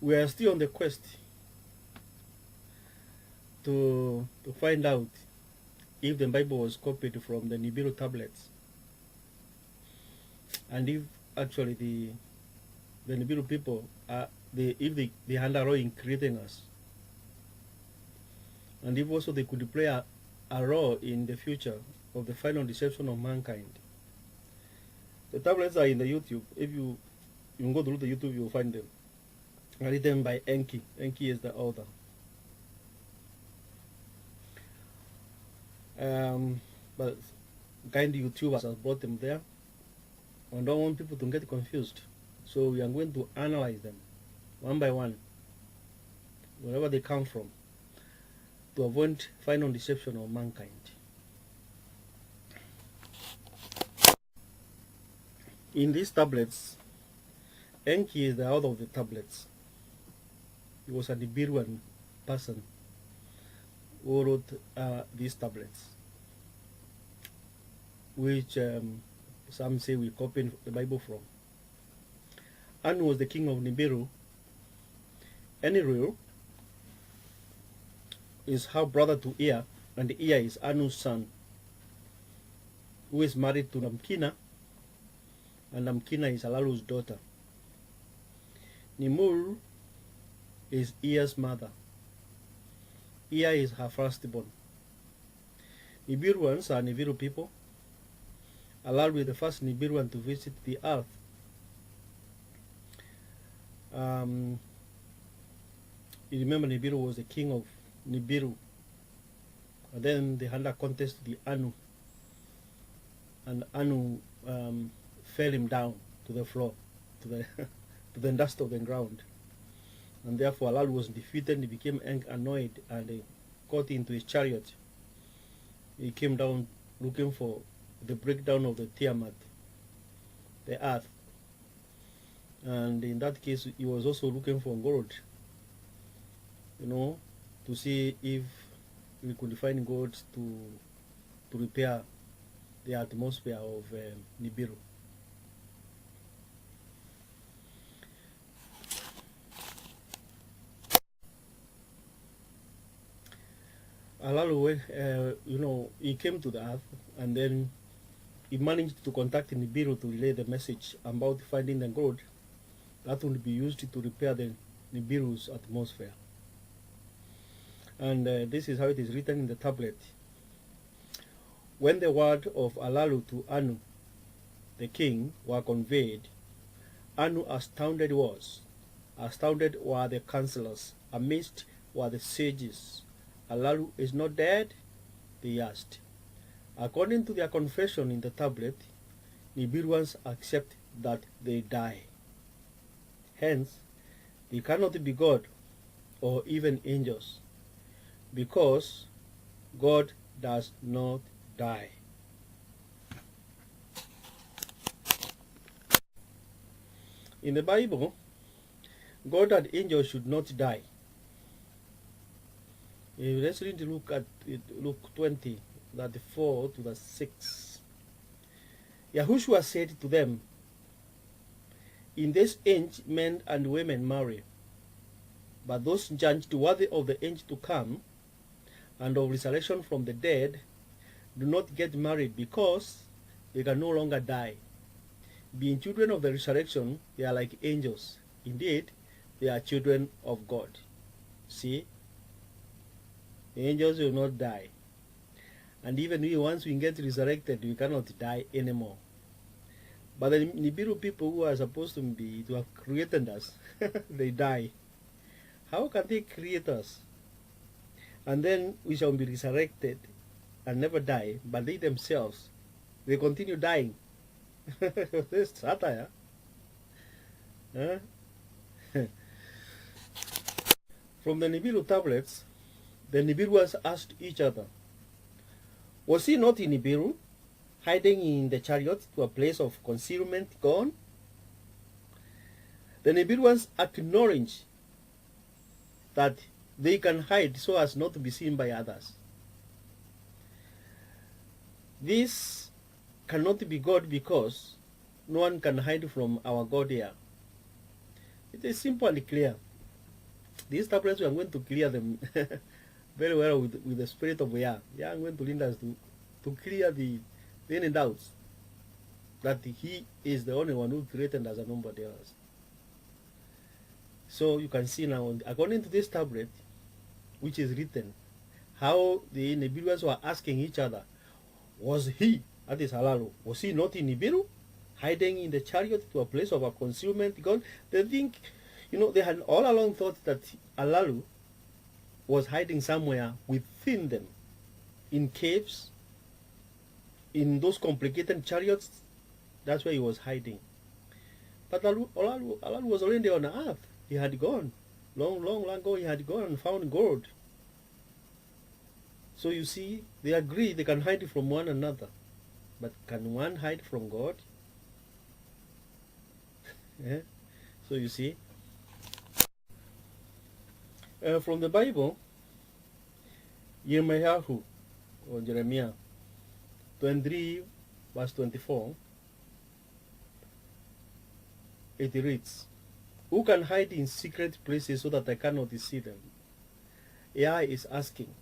We are still on the quest to find out if the Bible was copied from the Nibiru tablets, and if actually the Nibiru people are they had a role in creating us, and if also they could play a role in the future of the final deception of mankind. The tablets are in the YouTube. If you go through the YouTube, you'll find them. Written by Enki. Enki is the author. But kind YouTubers have brought them there. I don't want people to get confused. So we are going to analyze them one by one, wherever they come from, to avoid final deception of mankind. In these tablets, Enki is the author of the tablets. He was a Nibiruan person who wrote these tablets, which some say we copied the Bible from. Anu was the king of Nibiru. Enlil is half brother to Yah, and Yah is Anu's son, who is married to Namkina, and Namkina is Alalu's daughter. Nimur is Yah's mother. Yah is her firstborn. Nibiruans are Nibiru people. Alalu is the first Nibiruan to visit the earth. You remember Nibiru was the king of Nibiru. And then they had a contest with the Anu. And Anu fell him down to the floor, to the to the dust of the ground. And therefore Alalu was defeated. He became annoyed and he got into his chariot. He came down looking for the breakdown of the Tiamat, the earth. And in that case, he was also looking for gold, to see if we could find gold to repair the atmosphere of Nibiru. Alalu, he came to the earth, and then he managed to contact Nibiru to relay the message about finding the gold that would be used to repair the Nibiru's atmosphere. And this is how it is written in the tablet. When the word of Alalu to Anu, the king, were conveyed, Anu astounded was. Astounded were the counselors. Amazed were the sages. Alalu is not dead? They asked. According to their confession in the tablet, Nibiruans accept that they die. Hence, they cannot be God or even angels, because God does not die. In the Bible, God and angels should not die. Let's read look at Luke 20, that 4 to the 6. Yahushua said to them, in this age men and women marry, but those judged worthy of the age to come and of resurrection from the dead do not get married, because they can no longer die. Being children of the resurrection, they are like angels. Indeed, they are children of God. See? The angels will not die. And even we, once we get resurrected, we cannot die anymore. But the Nibiru people who are supposed to have created us, they die. How can they create us? And then we shall be resurrected and never die, but they themselves, they continue dying. This satire. Huh? From the Nibiru tablets, the Nibiruans asked each other, was he not in Nibiru, hiding in the chariot to a place of concealment gone? The Nibiruans acknowledge that they can hide so as not to be seen by others. This cannot be God, because no one can hide from our God here. It is simple and clear. These tablets, we are going to clear them very well with the spirit of Yah. Yah is going to lead us to clear any doubts that He is the only one who created us and nobody else. So you can see now, according to this tablet, which is written, how the Nibiruans were asking each other, was he, that is Alalu, was he not in Nibiru, hiding in the chariot to a place of a concealment? Because they think, they had all along thought that Alalu was hiding somewhere within them, in caves, in those complicated chariots. That's where he was hiding. But Alalu was already on earth. He had gone. Long ago, he had gone and found gold. So you see, they agree they can hide from one another. But can one hide from God? Yeah. So you see, from the Bible, Jeremiah or Jeremiah 23 verse 24, it reads, who can hide in secret places so that I cannot see them? Yah is asking.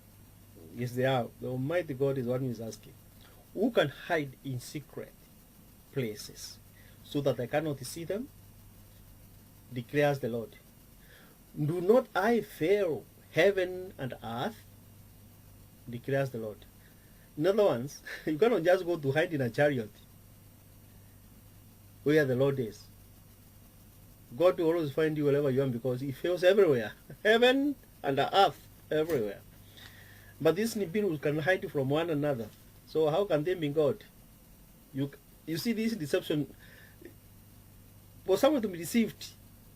Yes, they are. The Almighty God is one who is asking. Who can hide in secret places so that I cannot see them? Declares the Lord. Do not I fill heaven and earth? Declares the Lord. In other words, you cannot just go to hide in a chariot where the Lord is. God will always find you wherever you are because He fills everywhere. Heaven and the earth, everywhere. But these Nibiru can hide from one another. So how can they be God? You see this deception. For someone to be deceived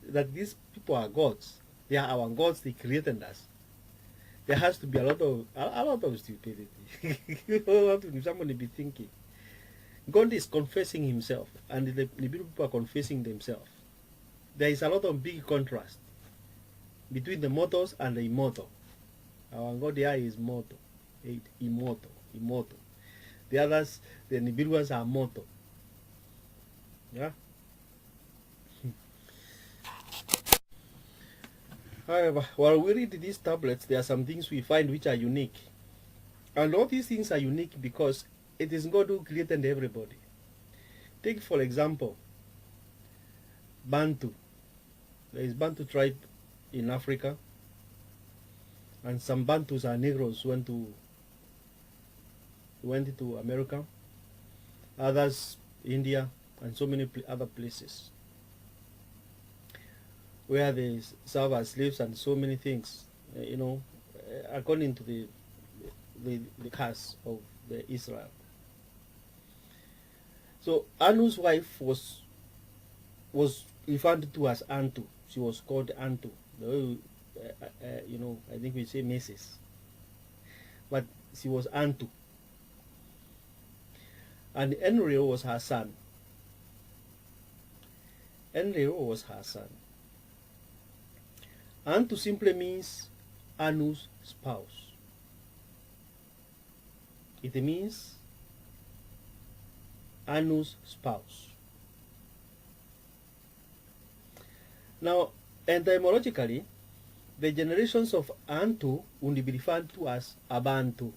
that these people are gods, they are our gods, they created us. There has to be a lot of stupidity. You have to somebody be thinking. God is confessing Himself, and the Nibiru people are confessing themselves. There is a lot of big contrast between the mortals and the immortal. Our God here is mortal, immortal. The others, the Nibiruans, are mortal. Yeah. However, while we read these tablets, there are some things we find which are unique. And all these things are unique because it is God who created everybody. Take, for example, Bantu. There is Bantu tribe in Africa. And some Bantus are Negroes went into America. Others, India, and so many other places, where they serve as slaves and so many things, according to the curse of the Israel. So Anu's wife was referred to as Antu. She was called Antu. I think we say Mrs. But she was Antu. And Enrio was her son. Antu simply means Anu's spouse. It means Anu's spouse. Now, etymologically, the generations of Antu would be referred to as Abantu.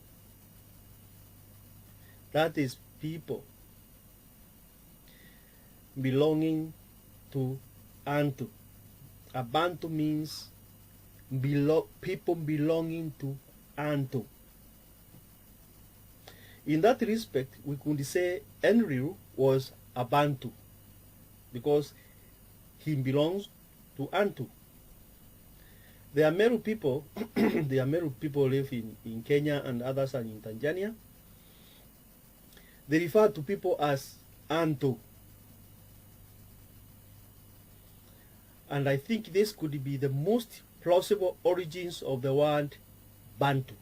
That is people belonging to Antu. Abantu means people belonging to Antu. In that respect, we could say Enriu was a Bantu because he belongs to Antu. The Ameru people, live in Kenya and others are in Tanzania. They refer to people as Antu. And I think this could be the most plausible origins of the word Bantu.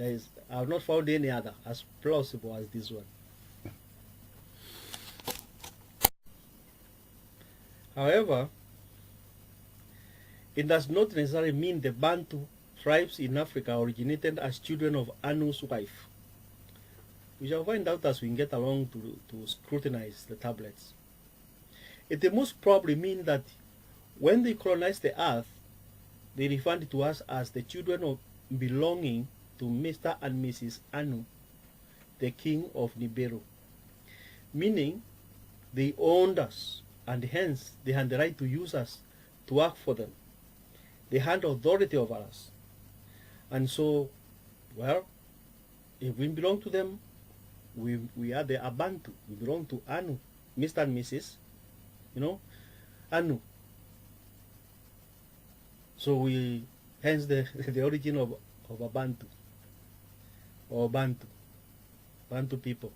I have not found any other as plausible as this one. However, it does not necessarily mean the Bantu tribes in Africa originated as children of Anu's wife. We shall find out as we get along to scrutinize the tablets. It most probably mean that when they colonized the earth, they referred to us as the children of belonging to Mr. and Mrs. Anu, the king of Nibiru, meaning they owned us, and hence they had the right to use us to work for them. They had authority over us. And so, well, if we belong to them, we are the Abantu. We belong to Anu, Mr. and Mrs. Anu. So we, hence the origin of Abantu, or Bantu people.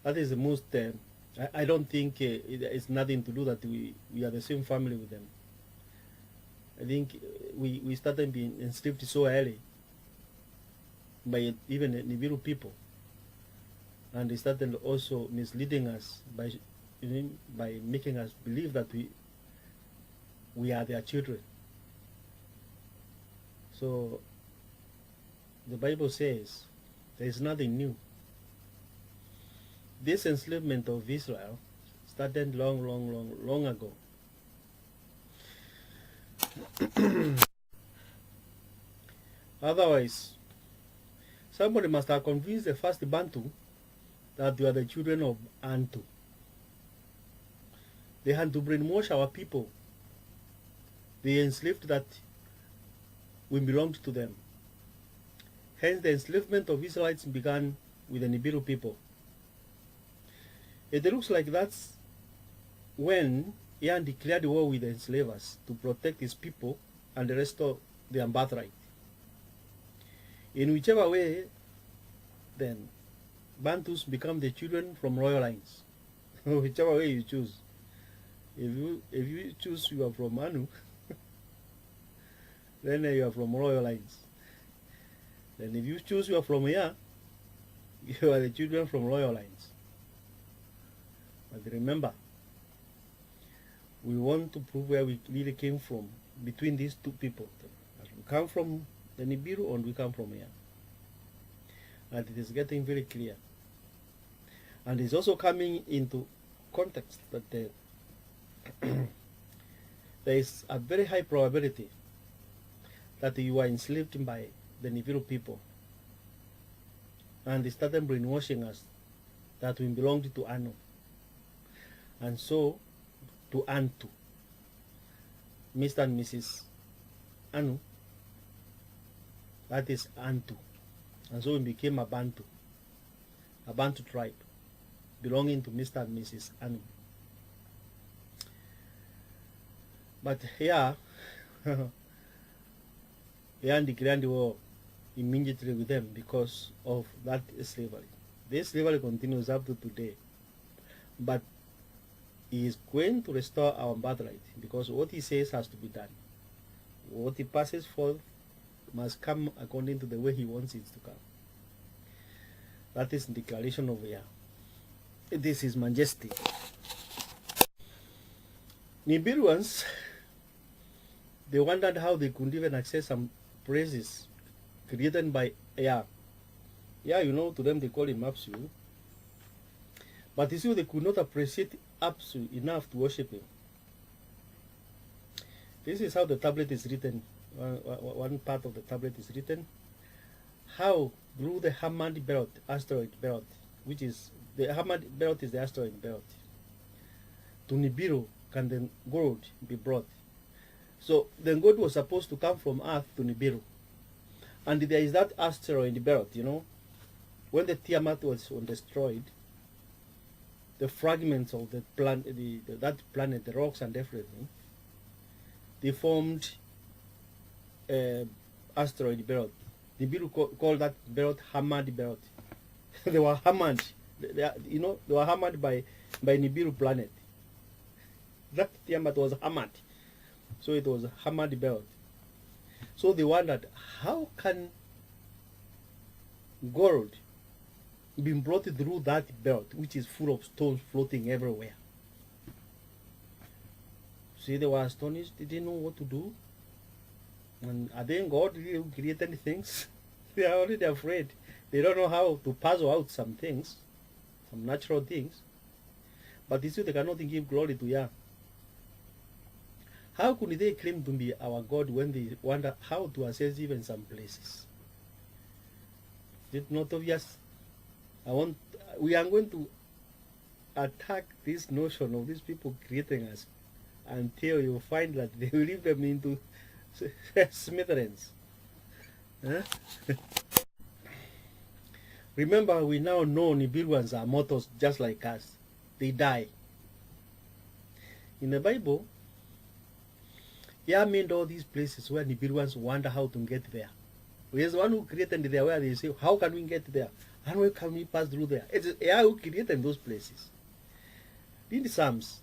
That is the most, I don't think it's nothing to do that we are the same family with them. I think we started being enslaved so early by even the Nibiru people, and they started also misleading us by making us believe that we are their children. So the Bible says there is nothing new. This enslavement of Israel started long ago. Otherwise, somebody must have convinced the first Bantu that we are the children of Antu. They had to brainwash our people. They enslaved that we belonged to them. Hence, the enslavement of Israelites began with the Nibiru people. It looks like that's when Yah declared war with the enslavers to protect his people and restore their birthright. In whichever way, then, Bantus become the children from royal lines. Whichever way you choose. If you choose you are from Anu, then you are from royal lines. Then if you choose you are from Yah, you are the children from royal lines. But remember, we want to prove where we really came from between these two people. We come from the Nibiru and we come from Yah. And it is getting very clear. And it's also coming into context that there is a very high probability that you are enslaved by the Nibiru people. And they started brainwashing us that we belonged to Anu. And so, to Antu, Mr. and Mrs. Anu, that is Antu. And so we became a Bantu tribe, belonging to Mr. and Mrs. Anu. But here, Yah declared war immediately with them because of that slavery. This slavery continues up to today. But he is going to restore our birthright because what he says has to be done. What he passes forth must come according to the way he wants it to come. That is the declaration of Yah. This is majesty. Nibiruans, they wondered how they could even access some praises created by Yah. Yah, to them they call him Apsu. But you see, they could not appreciate Apsu enough to worship him. This is how the tablet is written. One part of the tablet is written. How through the Hamad belt, asteroid belt, which is the Hamad belt is the asteroid belt, to Nibiru can the gold be brought. So the gold was supposed to come from Earth to Nibiru, and there is that asteroid belt. When the Tiamat was destroyed, the fragments of the planet, that planet, the rocks and everything, they formed asteroid belt. Nibiru called that belt Hamad belt. They were hammered. They were hammered by Nibiru planet. That Tiamat was hammered, so it was Hamad belt. So they wondered, how can gold be brought through that belt, which is full of stones floating everywhere? See, they were astonished. They didn't know what to do. And are they God who created things? They are already afraid. They don't know how to puzzle out some things, some natural things. But you see, they cannot give glory to Yah. How could they claim to be our God when they wonder how to access even some places? Is it not obvious? We are going to attack this notion of these people creating us until you find that they will leave them into smithereens. Huh? Remember, we now know Nibiruans are mortals just like us. They die. In the Bible, Yah made all these places where Nibiruans wonder how to get there. There's one who created there where they say, how can we get there? How can we pass through there? It's Yah who created those places. In the Psalms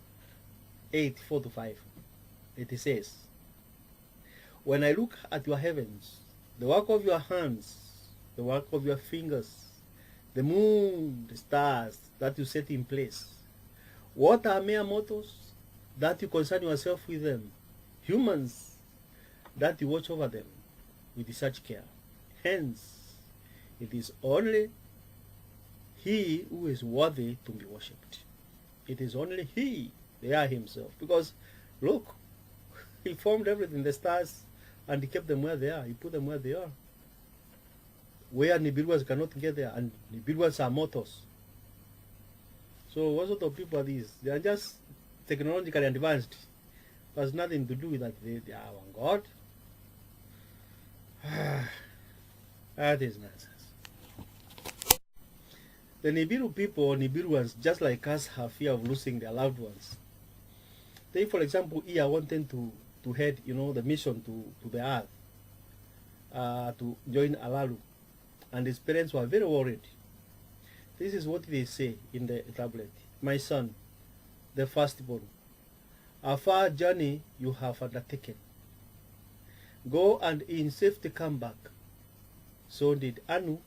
8:4-5, it says, when I look at your heavens, the work of your hands, the work of your fingers, the moon, the stars that you set in place, what are mere mortals that you concern yourself with them? Humans that you watch over them with such care. Hence, it is only He who is worthy to be worshipped. It is only He, Yah himself. Because, look, He formed everything, the stars, and He kept them where they are. He put them where they are. Where Nibiruans cannot get there, and Nibiruans are mortals. So what sort of people are these? They are just technologically advanced. It has nothing to do with that they are our God. That is nonsense. The Nibiru people, or Nibiruans, just like us, have fear of losing their loved ones. They, for example, here wanting to head, the mission to the earth, to join Alalu, and his parents were very worried. This is what they say in the tablet. My son, the firstborn, a far journey you have undertaken. Go and in safety come back. So did Anu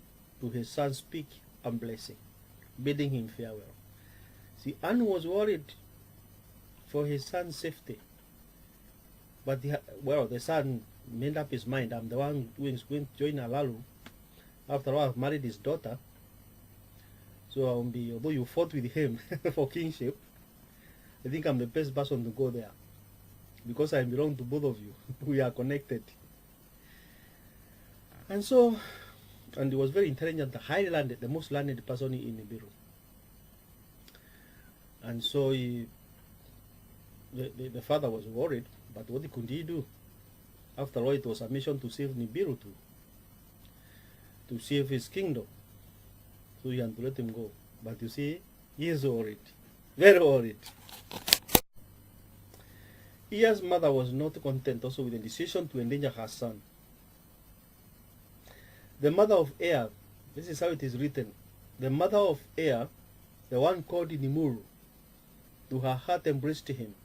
to his son speak and blessing, bidding him farewell. See, Anu was worried for his son's safety. But the son made up his mind. I'm the one who is going to join Alalu. After all, I've married his daughter. So although you fought with him for kingship, I think I'm the best person to go there. Because I belong to both of you. We are connected. And he was very intelligent, highly learned, the most learned person in Nibiru. And so the father was worried, but what could he do? After all, it was a mission to save Nibiru, to save his kingdom. So he had to let him go. But you see, he is worried, very worried. Yah's mother was not content also with the decision to endanger her son. The mother of Yah, this is how it is written, the mother of Yah, the one called Nibiru, to her heart embraced him.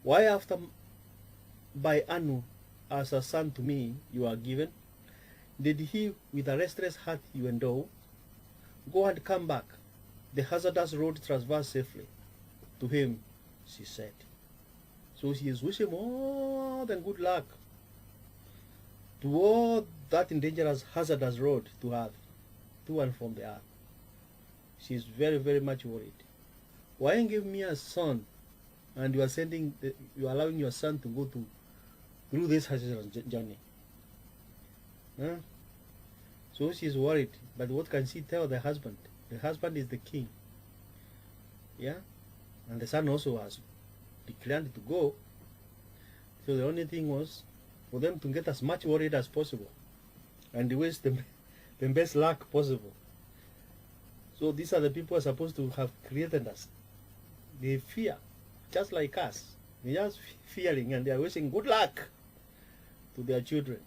Why after by Anu as a son to me you are given, did he with a restless heart you endow? Go and come back, the hazardous road traverse safely. To him, she said. So she is wishing more than good luck to all that dangerous, hazardous road to earth, to and from the earth. She is very, very much worried. Why give me a son, and you are allowing your son to go through this hazardous journey? Huh? So she is worried, but what can she tell the husband? The husband is the king. Yeah, and the son also has declined to go. So the only thing was for them to get as much worried as possible and waste the best luck possible. So these are the people who are supposed to have created us. They fear, just like us. They are just fearing, and they are wishing good luck to their children.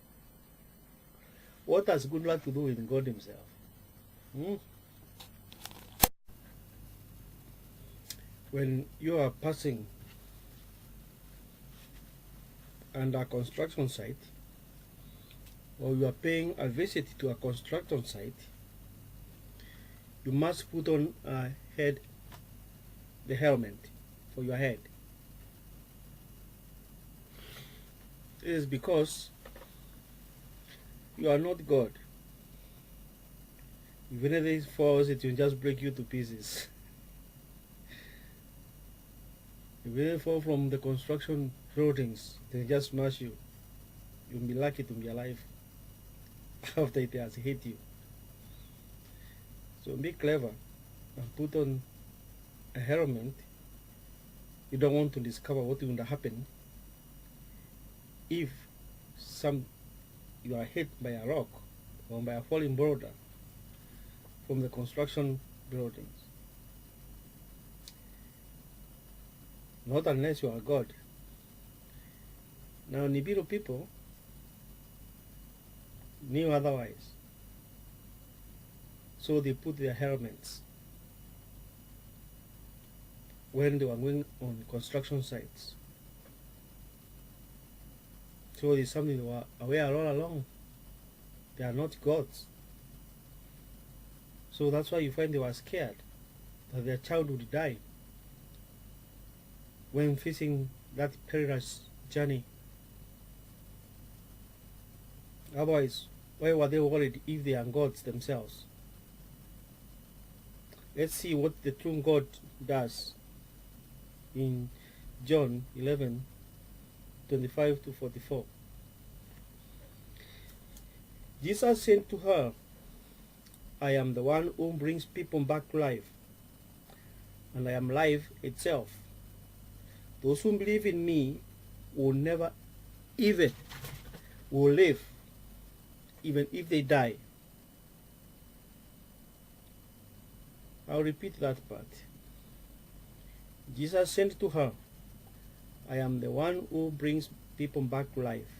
What has good luck to do with God himself? When you are passing under a construction site, or you are paying a visit to a construction site, you must put on the helmet for your head. It is because you are not God. If anything falls, it will just break you to pieces. If they fall from the construction buildings, they just smash you. You'll be lucky to be alive after it has hit you. So be clever and put on a helmet. You don't want to discover what will happen if you are hit by a rock or by a falling boulder from the construction buildings. Not unless you are God. Now Nibiru people knew otherwise. So they put their helmets when they were going on construction sites. So it's something they were aware all along. They are not gods. So that's why you find they were scared that their child would die when facing that perilous journey. Otherwise, why were they worried if they are gods themselves? Let's see what the true God does in John 11:25 to 44. Jesus said to her, I am the one who brings people back to life, and I am life itself. Those who believe in me will never even will live, even if they die. I'll repeat that part. Jesus said to her, I am the one who brings people back to life,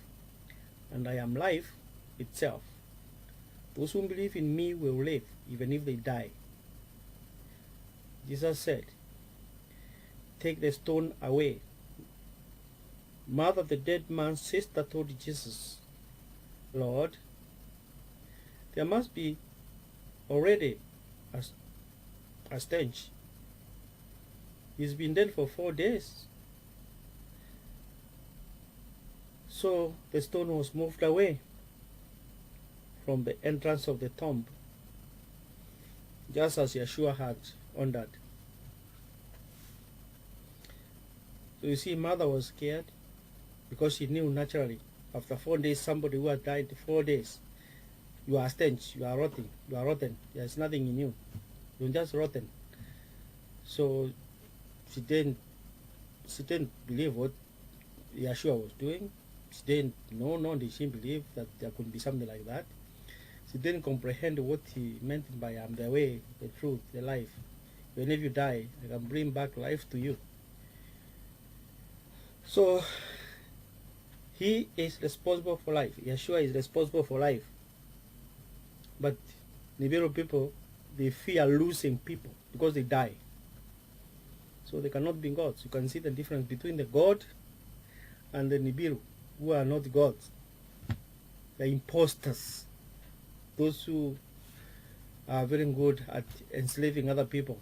and I am life itself. Those who believe in me will live, even if they die. Jesus said, take the stone away. Martha, the dead man's sister, told Jesus, Lord, there must be already a stench. He's been dead for 4 days. So the stone was moved away from the entrance of the tomb, just as Yeshua had ordered. So you see, mother was scared because she knew naturally after 4 days, somebody who had died 4 days, you are stench, you are rotten, there's nothing in you, you're just rotten. So she didn't believe what Yeshua was doing. She didn't she believe that there could be something like that. She didn't comprehend what he meant by I'm the way, the truth, the life. When if you die, I can bring back life to you. So he is responsible for life. Yeshua is responsible for life. But Nibiru people, they fear losing people because they die. So they cannot be gods. You can see the difference between the God and the Nibiru, who are not gods. They're imposters. Those who are very good at enslaving other people.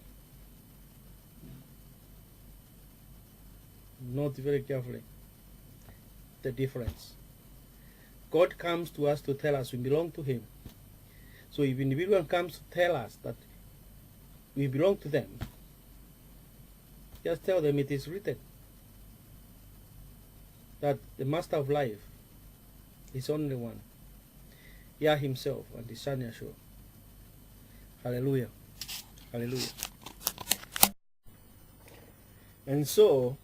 Note very carefully the difference. God comes to us to tell us we belong to him. So if an individual comes to tell us that we belong to them, just tell them it is written that the master of life is only one, Yah himself and his son Yeshua. Hallelujah. Hallelujah. And so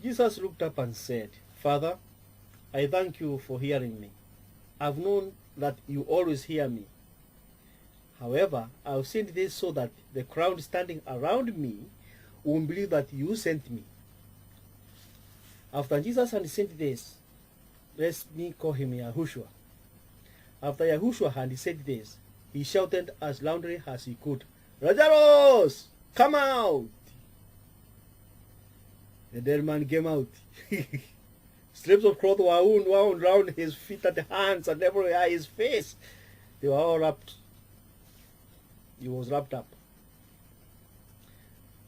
Jesus looked up and said, Father, I thank you for hearing me. I've known that you always hear me. However, I've said this so that the crowd standing around me will believe that you sent me. After Jesus had said this, let me call him Yahushua. After Yahushua had said this, he shouted as loudly as he could, Lazarus, come out! The dead man came out. Strips of cloth were wound round his feet and hands and everywhere his face. They were all wrapped. He was wrapped up.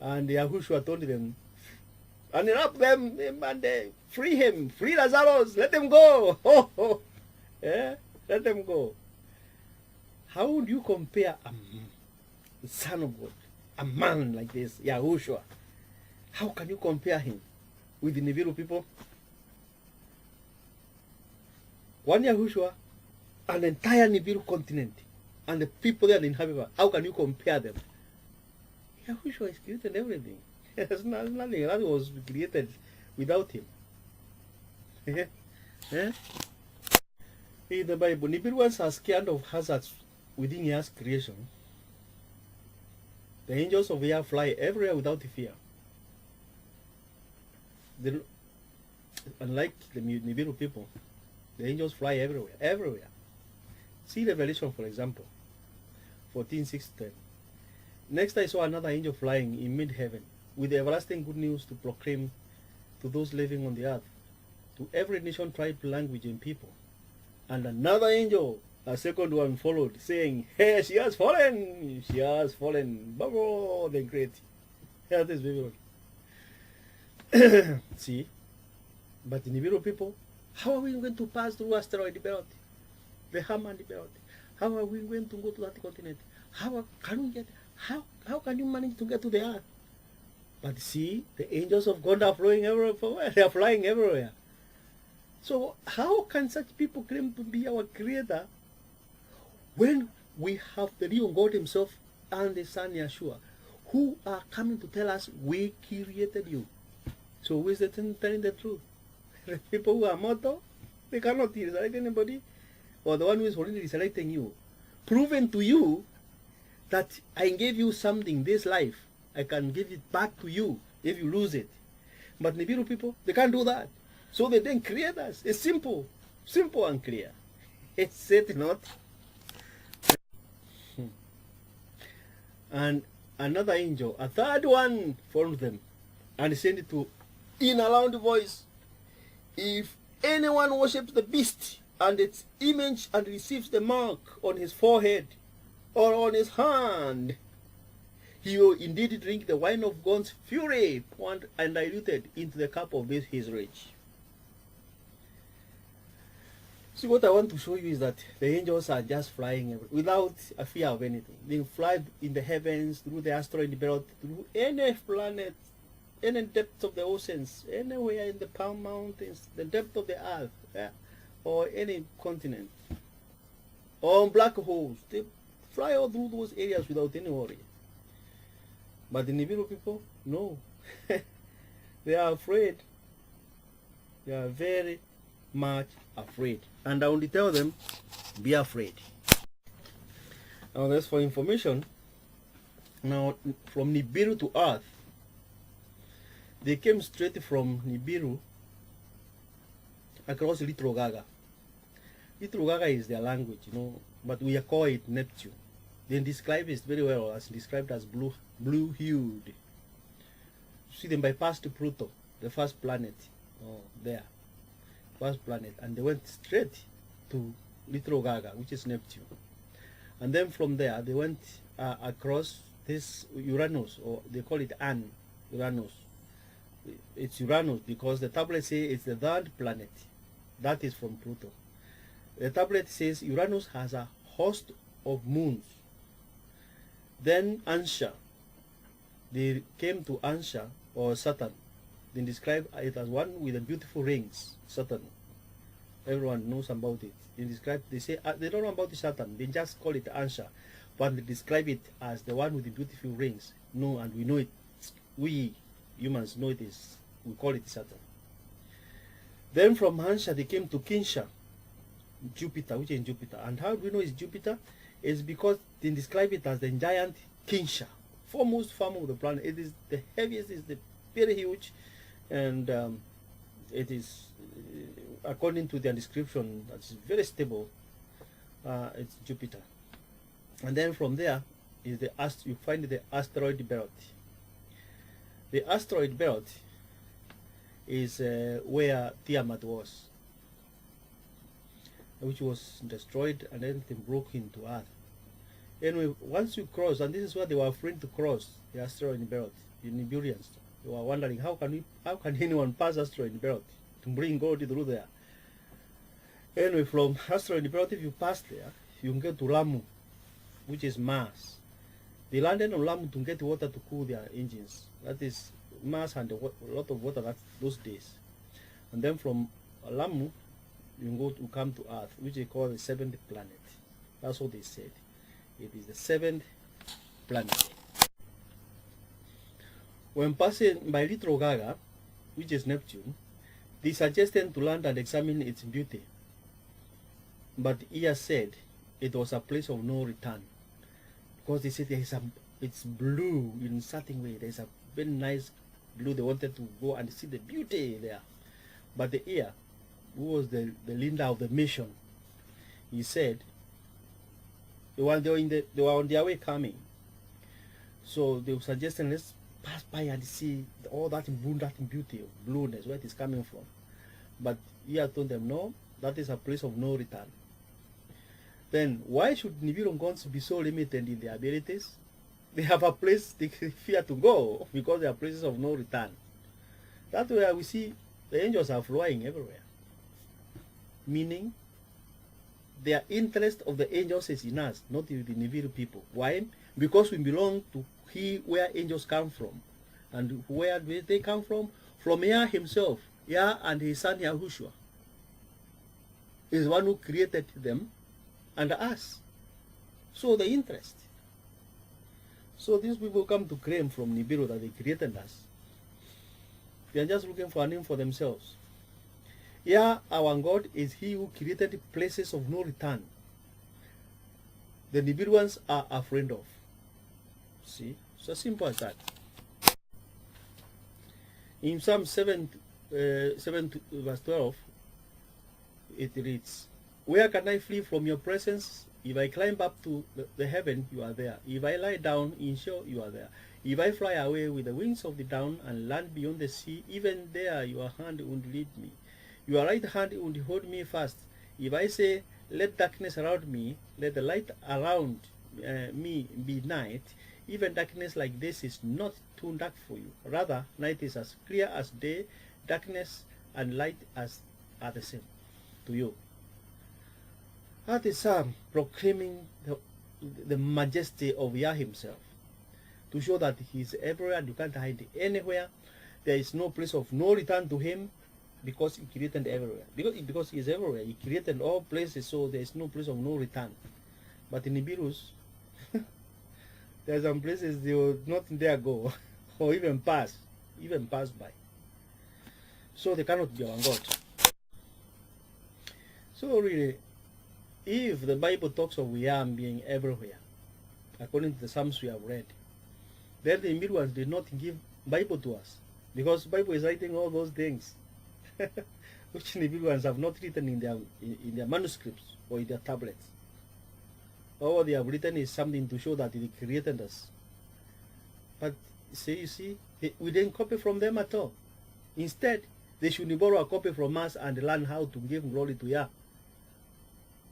And Yahushua told them, unwrap them and free him. Free Lazarus. Let him go. Yeah? Let them go. How would you compare the Son of God, a man like this, Yahushua? How can you compare him with the Nibiru people? One Yahushua, an entire Nibiru continent, and the people there inhabit. How can you compare them? Yahushua is created everything. There's nothing that was created without him. In the Bible, Nibiruans are scared of hazards within Yah's creation. The angels of Yah fly everywhere without fear. Unlike the Nibiru people, the angels fly everywhere, everywhere. See Revelation, for example, 14:6-10. Next I saw another angel flying in mid-heaven with the everlasting good news to proclaim to those living on the earth, to every nation, tribe, language, and people. And another angel, a second one, followed, saying, "Hey, she has fallen! She has fallen! Babylon the Great." Yeah, this Babylon. See? But the Nibiru people, how are we going to pass through asteroid belt? The Hammond belt? How are we going to go to that continent? How can you manage to get to the earth? But see, the angels of God are flying everywhere. They are flying everywhere. So how can such people claim to be our creator when we have the real God himself and the Son Yeshua, who are coming to tell us we created you? So who is telling the truth? The people who are mortal, they cannot resurrect anybody, or the one who is already resurrecting you, proven to you that I gave you something this life, I can give it back to you if you lose it. But Nibiru people, they can't do that. So they then create us. It's simple and clear. It's it not. And another angel, a third one, followed them and sent it to, in a loud voice, "If anyone worships the beast and its image and receives the mark on his forehead or on his hand, he will indeed drink the wine of God's fury, poured and diluted into the cup of his rage." See, what I want to show you is that the angels are just flying without a fear of anything. They fly in the heavens, through the asteroid belt, through any planet, any depth of the oceans, anywhere in the Palm Mountains, the depth of the earth, or any continent, or black holes. They fly all through those areas without any worry. But the Nibiru people, no. They are afraid. They are very much afraid. And I only tell them, be afraid. Now that's for information. Now from Nibiru to Earth, they came straight from Nibiru across Little Gaga. Little Gaga is their language, but we call it Neptune. They describe it very well as described as blue-hued. See, they bypassed Pluto, the first planet, there. First planet, and they went straight to Little Gaga, which is Neptune. And then from there, they went across this Uranus, or they call it Uranus. It's Uranus because the tablet says it's the third planet. That is from Pluto. The tablet says Uranus has a host of moons. Then Ansha. They came to Ansha, or Saturn. They describe it as one with the beautiful rings, Saturn. Everyone knows about it. They say they don't know about the Saturn. They just call it Ansha, but they describe it as the one with the beautiful rings. No, and we know it. We humans know it is. We call it Saturn. Then from Ansha they came to Kinsha, Jupiter, which is Jupiter. And how do we know it's Jupiter? It's because they describe it as the giant Kinsha, foremost farm of the planet. It is the heaviest. It's very huge. And it is, according to their description, that's very stable. It's Jupiter. And then from there is you find the asteroid belt. The asteroid belt is where Tiamat was, which was destroyed and everything broke into Earth. Anyway, once you cross, and this is where they were afraid to cross the asteroid belt, the Niburians. They were wondering how can anyone pass asteroid belt to bring gold through there. Anyway, from asteroid belt, if you pass there, you can get to Lamu, which is Mars. They landed on Lamu to get water to cool their engines. That is Mars had a lot of water those days. And then from Lamu, you come to Earth, which they call the seventh planet. That's what they said. It is the seventh planet. When passing by Little Gaga, which is Neptune, they suggested to land and examine its beauty. But Yah said it was a place of no return, because they said it's blue in a certain way. There's a very nice blue. They wanted to go and see the beauty there. But the Yah, who was the leader of the mission, he said they were on their way coming. So they were suggesting, let's pass by and see all that beauty of blueness, where it is coming from. But Yah told them, no, that is a place of no return. Then why should Nibiru gods be so limited in their abilities? They have a place they fear to go, because they are places of no return. That's where we see the angels are flying everywhere. Meaning, their interest of the angels is in us, not in the Nibiru people. Why? Because we belong to where angels come from. And where do they come from? From Yah himself. Yah and his son Yahushua is the one who created them and us. So the interest. So these people come to claim from Nibiru that they created us. They are just looking for a name for themselves. Yah, our God, is he who created places of no return. The Nibiruans are afraid of. See? So simple as that. In Psalm 7 verse 12, it reads, where can I flee from your presence? If I climb up to the heaven, you are there. If I lie down in shore, you are there. If I fly away with the wings of the dawn and land beyond the sea, even there your hand would lead me. Your right hand would hold me fast. If I say, let darkness around me, let the light around me be night, even darkness like this is not too dark for you. Rather, night is as clear as day, darkness and light are the same to you. That is proclaiming the majesty of Yah himself, to show that he is everywhere and you can't hide anywhere. There is no place of no return to him, because he created everywhere. Because he is everywhere, he created all places, so there is no place of no return. But in Nibirus, there are some places they will not dare go, or even pass by. So they cannot be our God. So really, if the Bible talks of Yah being everywhere, according to the Psalms we have read, then the Nibiruans did not give Bible to us, because Bible is writing all those things which Nibiruans have not written in their manuscripts or in their tablets. All they have written is something to show that they created us. But you see, we didn't copy from them at all. Instead, they should borrow a copy from us and learn how to give glory to Yah.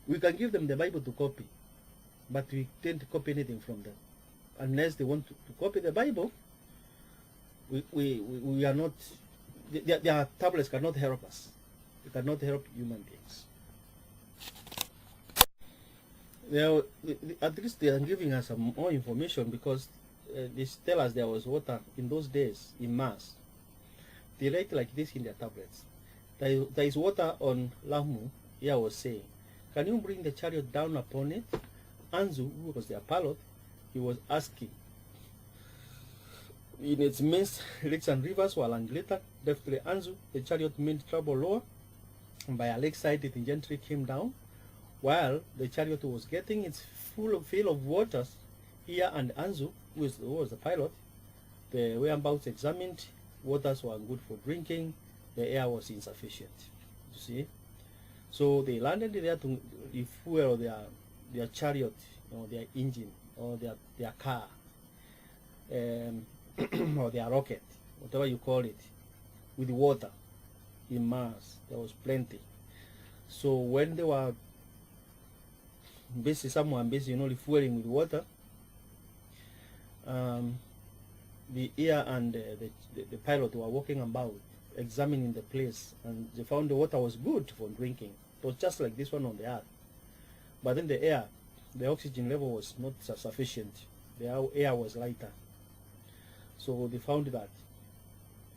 We can give them the Bible to copy, but we didn't copy anything from them. Unless they want to copy the Bible, we are not, their tablets cannot help us. They cannot help human beings. At least they are giving us some more information, because they tell us there was water in those days in Mars. They write like this in their tablets. There is water on Lamu. Yah was saying, can you bring the chariot down upon it? Anzu, who was their pilot, he was asking. In its midst, lakes and rivers were later deftly Anzu, the chariot made trouble lower, and by a lakeside it gently came down. While the chariot was getting its fill of waters, Yah and Anzu, who was the pilot, the whereabouts examined. Waters were good for drinking, the air was insufficient. You see? So they landed there to refuel their chariot, or their engine, or their car, or their rocket, whatever you call it, with water. In Mars, there was plenty. So when they were refueling with water, the Yah and the pilot were walking about, examining the place, and they found the water was good for drinking. It was just like this one on the earth. But in the air, the oxygen level was not sufficient. The air was lighter. So they found that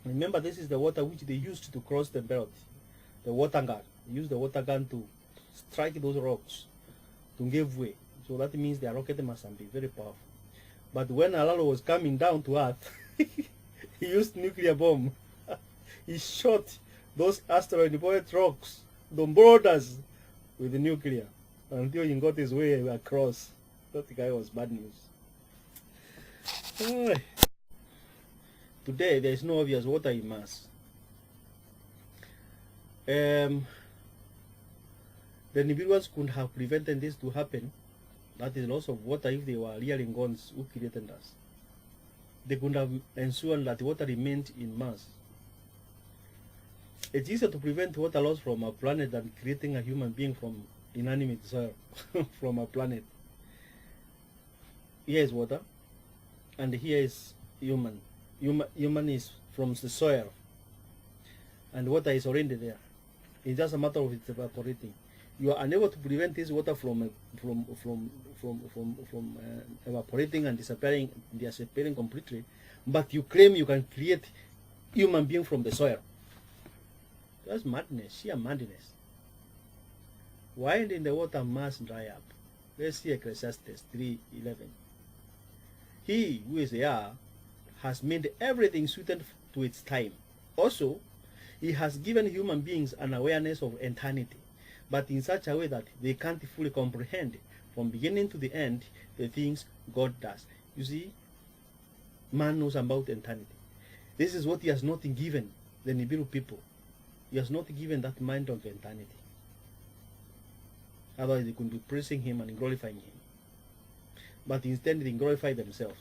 Remember, this is the water which they used to cross the belt, the water gun. They used the water gun to strike those rocks to give way. So that means their rocket must be very powerful. But when Alalo was coming down to Earth, he used nuclear bomb. He shot those asteroid poet rocks, the borders, with the nuclear until he got his way across. That guy was bad news. Today there is no obvious water in Mars. The Nibiruans could have prevented this to happen. That is loss of water if they were really gods who created us. They could have ensured that water remained in Mars. It's easier to prevent water loss from a planet than creating a human being from inanimate soil from a planet. Here is water, and here is human. Human is from the soil, and water is already there. It's just a matter of it evaporating. You are unable to prevent this water from evaporating and disappearing completely, but you claim you can create human being from the soil. That's madness, sheer madness. Why did the water mass dry up? Let's see Ecclesiastes 3:11. He who is Yah has made everything suited to its time. Also, he has given human beings an awareness of eternity, but in such a way that they can't fully comprehend from beginning to the end the things God does. You see, man knows about eternity. This is what he has not given the Nibiru people. He has not given that mind of eternity. Otherwise they could be praising him and glorifying him. But instead they glorify themselves.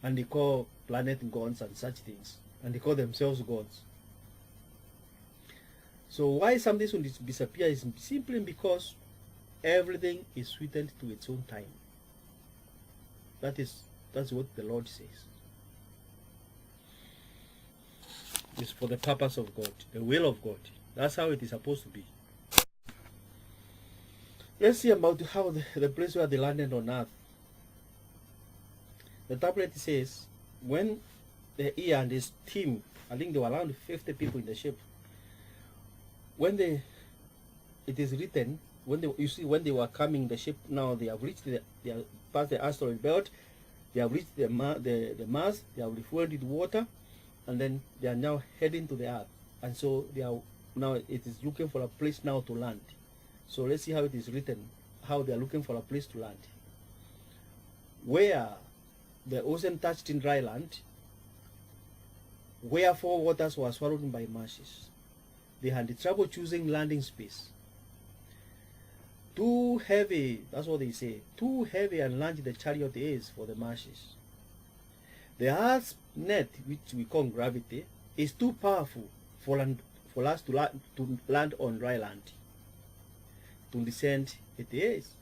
And they call planet gods and such things. And they call themselves gods. So why something should disappear is simply because everything is sweetened to its own time. That's what the Lord says. It's for the purpose of God, the will of God. That's how it is supposed to be. Let's see about how the place where they landed on Earth. The tablet says, when the Yah and his team, I think there were around 50 people in the ship, it is written, when they were coming, the ship, now they have reached they have passed the asteroid belt, they have reached the Mars, they have refueled with water, and then they are now heading to the Earth, and so they are now, it is looking for a place now to land. So let's see how it is written, how they are looking for a place to land. Where the ocean touched in dry land, where four waters were swallowed by marshes. They had trouble choosing landing space. Too heavy, that's what they say, too heavy and large the chariot is for the marshes. The Earth's net, which we call gravity, is too powerful for us to land on dry land. To descend, it is.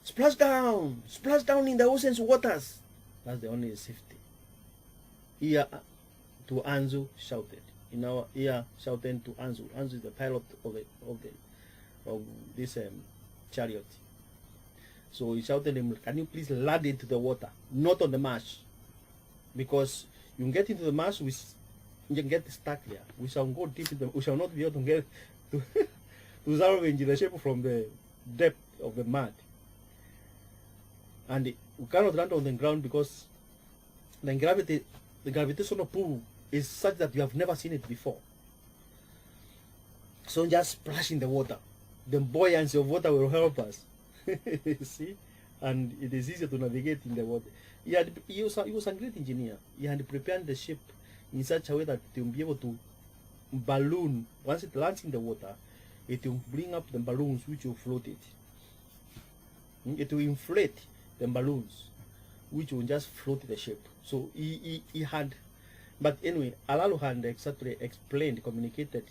Splash down in the ocean's waters. That's the only safety. Here to Anzu shouted. In our ear shouted to Anzu. Anzu is the pilot of this chariot. So he shouted to him, can you please land into the water, not on the marsh? Because you can get into the marsh, you can get stuck there. We shall go deep in we shall not be able to get to salvage the ship from the depth of the mud. And we cannot land on the ground because the gravitational pull is such that you have never seen it before. So just splash in the water. The buoyancy of water will help us. See? And it is easier to navigate in the water. He was a great engineer. He had prepared the ship in such a way that it will be able to balloon. Once it lands in the water, it will bring up the balloons which will float it. It will inflate the balloons which will just float the ship. So he had, but anyway, Alalu had exactly explained, communicated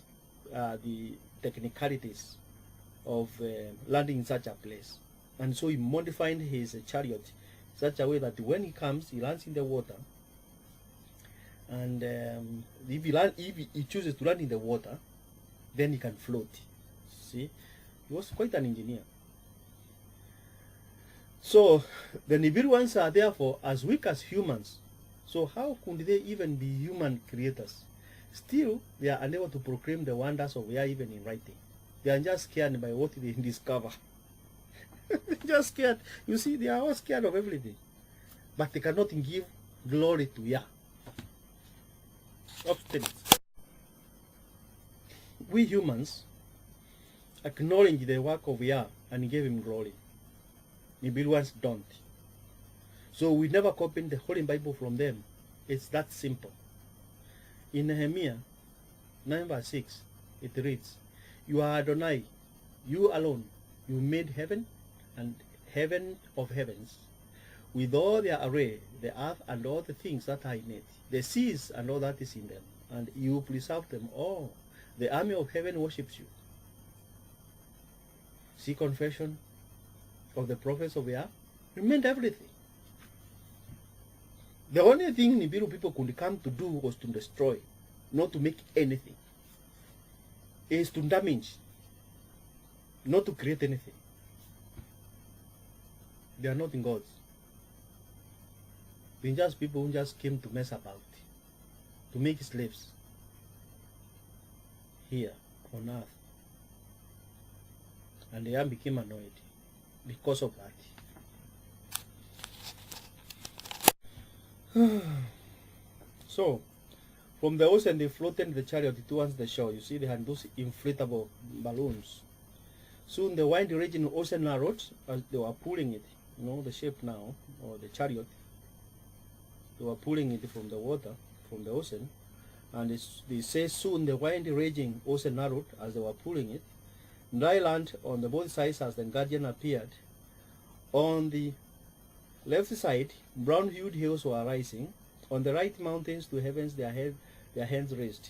the technicalities of landing in such a place. And so he modified his chariot in such a way that when he comes, he lands in the water. And if he chooses to land in the water, then he can float. See, he was quite an engineer. So the Nibiruans are therefore as weak as humans. So how could they even be human creators? Still, they are unable to proclaim the wonders of Yah even in writing. They are just scared by what they discover. They're just scared. You see, they are all scared of everything. But they cannot give glory to Yah. Often, we humans acknowledge the work of Yah and give him glory. Nibiruans don't. So we never copied the Holy Bible from them. It's that simple. In Nehemiah 9 verse 6, it reads, "You are Adonai, you alone, you made heaven and heaven of heavens, with all their array, the earth and all the things that are in it, the seas and all that is in them, and you preserve them all. The army of heaven worships you." See, confession of the prophets of Yah remained everything. The only thing Nibiru people could come to do was to destroy, not to make anything. Is to damage, not to create anything. They are not in gods. They're just people who just came to mess about, to make slaves here on earth. And they became annoyed because of that. So, from the ocean they floated the chariot towards the shore. You see, they had those inflatable balloons. Soon the wind raging ocean narrowed as they were pulling it. You know the shape now, or the chariot. They were pulling it from the water, from the ocean. And they say soon the wind raging ocean narrowed as they were pulling it. Dry land on the both sides as the guardian appeared. On the left side, brown-hued hills were rising. On the right, mountains to heavens, their hands raised.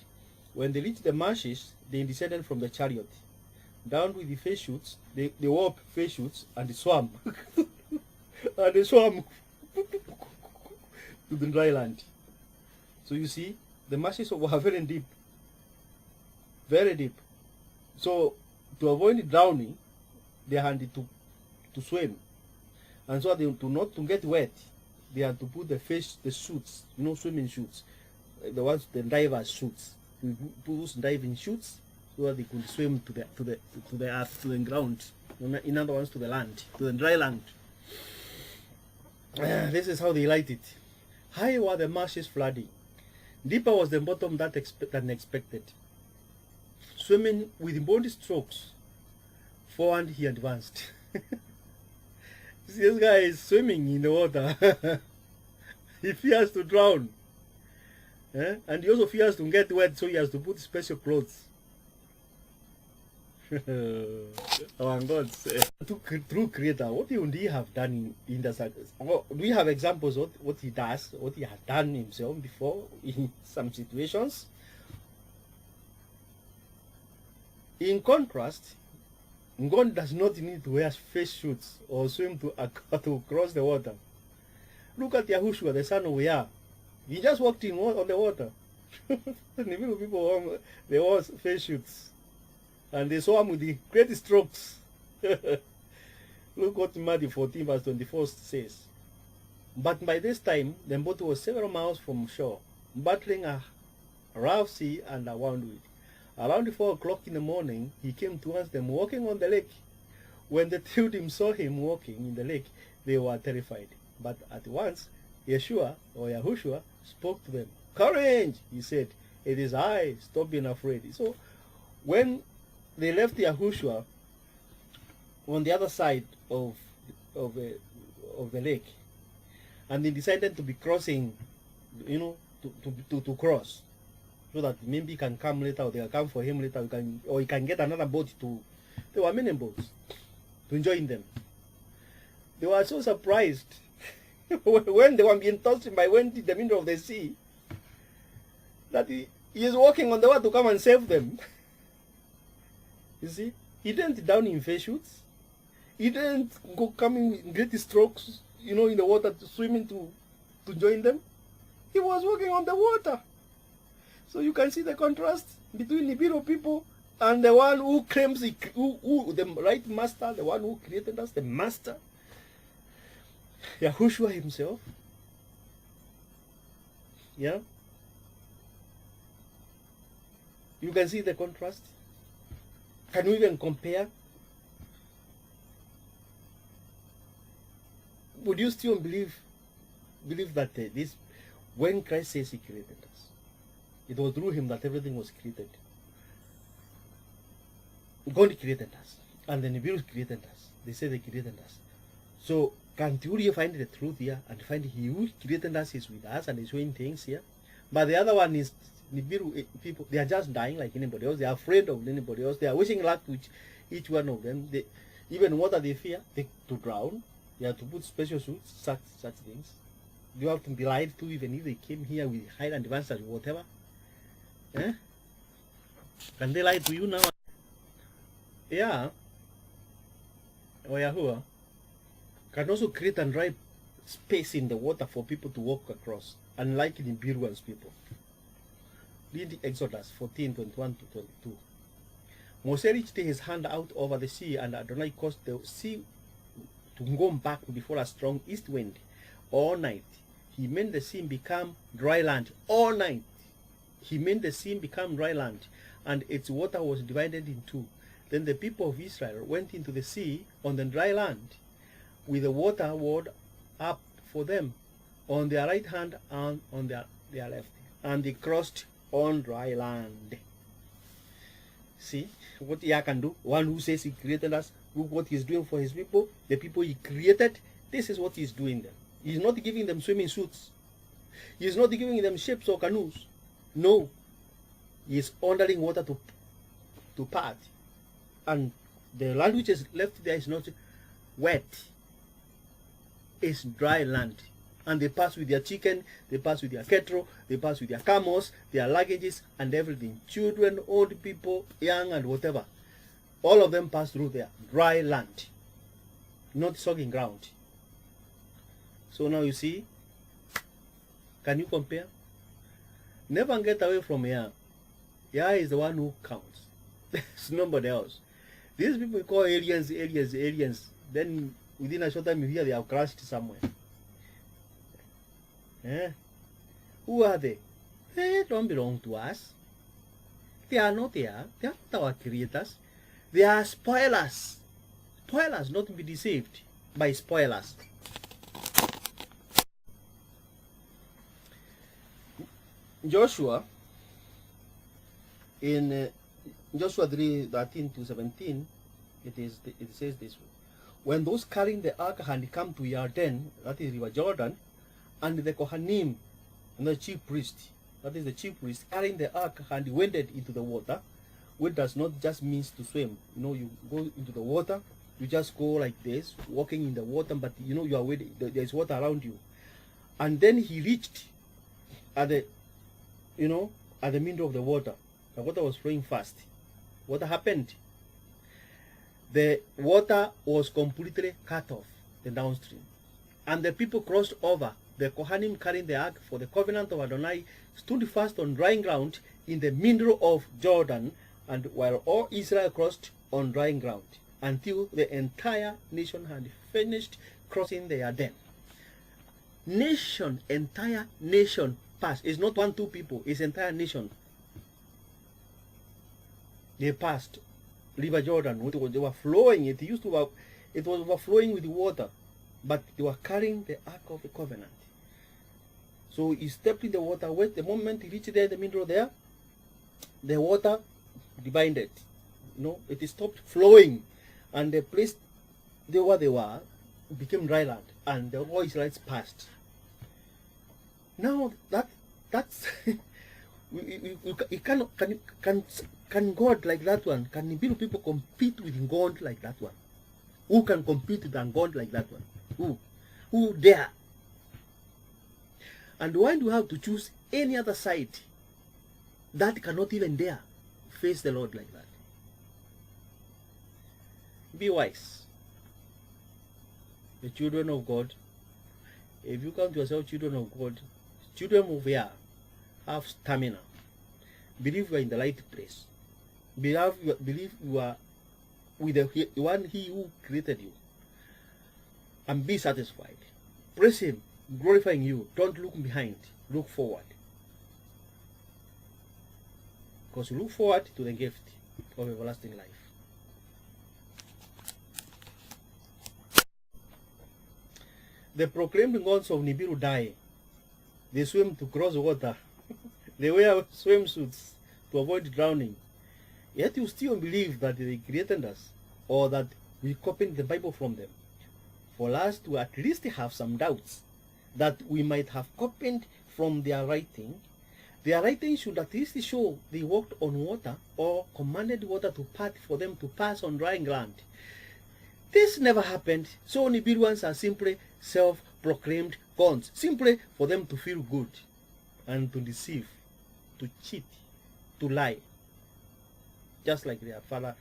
When they reached the marshes, they descended from the chariot. Down with the face shoots, they wore face shoots and they swam. And they swam to the dry land. So you see, the marshes were very deep. Very deep. So to avoid drowning, they had to swim. And so to get wet, they had to put the suits, you know, swimming suits, the divers suits. We put those diving suits so that they could swim to the earth, to the ground. In other words, to the land, to the dry land. This is how they light it. High were the marshes flooding. Deeper was the bottom than expected. Swimming with bold strokes, forward he advanced. This guy is swimming in the water. He fears to drown. And he also fears to get wet, so he has to put special clothes. Our God said, true creator, what would he have done in the circus? Well, we have examples of what he does, what he has done himself before in some situations. In contrast, God does not need to wear face suits or swim to cross the water. Look at Yahushua, the son of Yah. He just walked in on the water. The people, they wore face suits. And they saw him with the great strokes. Look what Matthew 14 verse 24 says. But by this time, the boat was several miles from shore, battling a rough sea and a wound. Around 4 o'clock in the morning, he came towards them walking on the lake. When the pilgrims saw him walking in the lake, they were terrified. But at once, Yeshua, or Yahushua, spoke to them. "Courage," he said. "It is I. Stop being afraid." So, when they left Yahushua on the other side of the lake, and they decided to be crossing, you know, to cross, so that maybe he can come later, or they can come for him later, or he can get another boat to. There were many boats to join them. They were so surprised when they were being tossed by wind in the middle of the sea, that he is walking on the water to come and save them. You see, he didn't down in face shoots. He didn't go coming in great strokes, you know, in the water, swimming to join them. He was walking on the water. So you can see the contrast between Nibiru people and the one who claims the right master, the one who created us, the master, Yahushua himself. Yeah? You can see the contrast. Can you even compare? Would you still believe that this, when Christ says he created us, it was through him that everything was created. God created us, and the Nibiru created us. They say they created us. So can't you really find the truth here and find he who created us is with us and is doing things here? But the other one is Nibiru people. They are just dying like anybody else. They are afraid of anybody else. They are wishing luck to each one of them. They, even water they fear, to drown. They have to put special suits, such things. You have to be lied to even if they came here with high advances or whatever. Eh? Can they lie to you now? Yeah. Or Yahuwah can also create and dry space in the water for people to walk across, unlike the Nibiru's people. Read Exodus 14:21 to 22. Moses reached his hand out over the sea, and Adonai caused the sea to go back before a strong east wind all night. He made the sea become dry land all night. He made the sea become dry land, and its water was divided in two. Then the people of Israel went into the sea on the dry land, with the water walled up for them on their right hand and on their left, and they crossed on dry land. See what Yah can do? One who says he created us, what he's doing for his people, the people he created, this is what he's doing them. He's not giving them swimming suits. He's not giving them ships or canoes. No. He's ordering water to part. And the land which is left there is not wet. It's dry land. And they pass with their chicken, they pass with their cattle, they pass with their camels, their luggages, and everything. Children, old people, young, and whatever. All of them pass through there. Dry land. Not soaking ground. So now you see, can you compare? Never get away from Yah. Yah is the one who counts. It's nobody else. These people call aliens. Then within a short time you hear they have crashed somewhere. Eh? Who are they? They don't belong to us. They are not here. They are not our creators. They are spoilers. Spoilers, not to be deceived by spoilers. Joshua, in Joshua 3:13 to 17, it says this way: when those carrying the ark had come to Yarden, that is River Jordan, and the Kohanim and the chief priest, that is the chief priest, carrying the ark had waded into the water, which does not just mean to swim. You know, you go into the water, you just go like this, walking in the water, but you know you are wading, there is water around you. And then he reached at the, you know, at the middle of the water. The water was flowing fast. What happened? The water was completely cut off, the downstream. And the people crossed over. The Kohanim carrying the ark for the covenant of Adonai stood fast on dry ground in the middle of Jordan, and while all Israel crossed on dry ground, until the entire nation had finished crossing the Jordan. Nation, entire nation passed. It's not 1-2 people, it's entire nation. They passed River Jordan. They were flowing. It was overflowing with water, but they were carrying the ark of the covenant. So he stepped in the water. The moment he reached there in the middle there, the water divided. You know, it stopped flowing, and the place they were became dry land, and the all Israelites passed. Now that's can God like that one? Can Nibiru people compete with God like that one? Who can compete with God like that one? Who dare? And why do you have to choose any other side that cannot even dare face the Lord like that? Be wise. The children of God, if you count yourself children of God, children of Yah, have stamina. Believe you are in the right place. Believe you are with the one He who created you. And be satisfied. Praise Him, glorifying you. Don't look behind, look forward. because you look forward to the gift of everlasting life. The proclaimed gods of Nibiru die. They swim to cross water. They wear swimsuits to avoid drowning. Yet you still believe that they created us, or that we copied the Bible from them. For us to at least have some doubts that we might have copied from their writing should at least show they walked on water or commanded water to part for them to pass on dry land. This never happened, so Nibiruans are simply self-proclaimed gods, simply for them to feel good and to deceive, to cheat, to lie, just like their father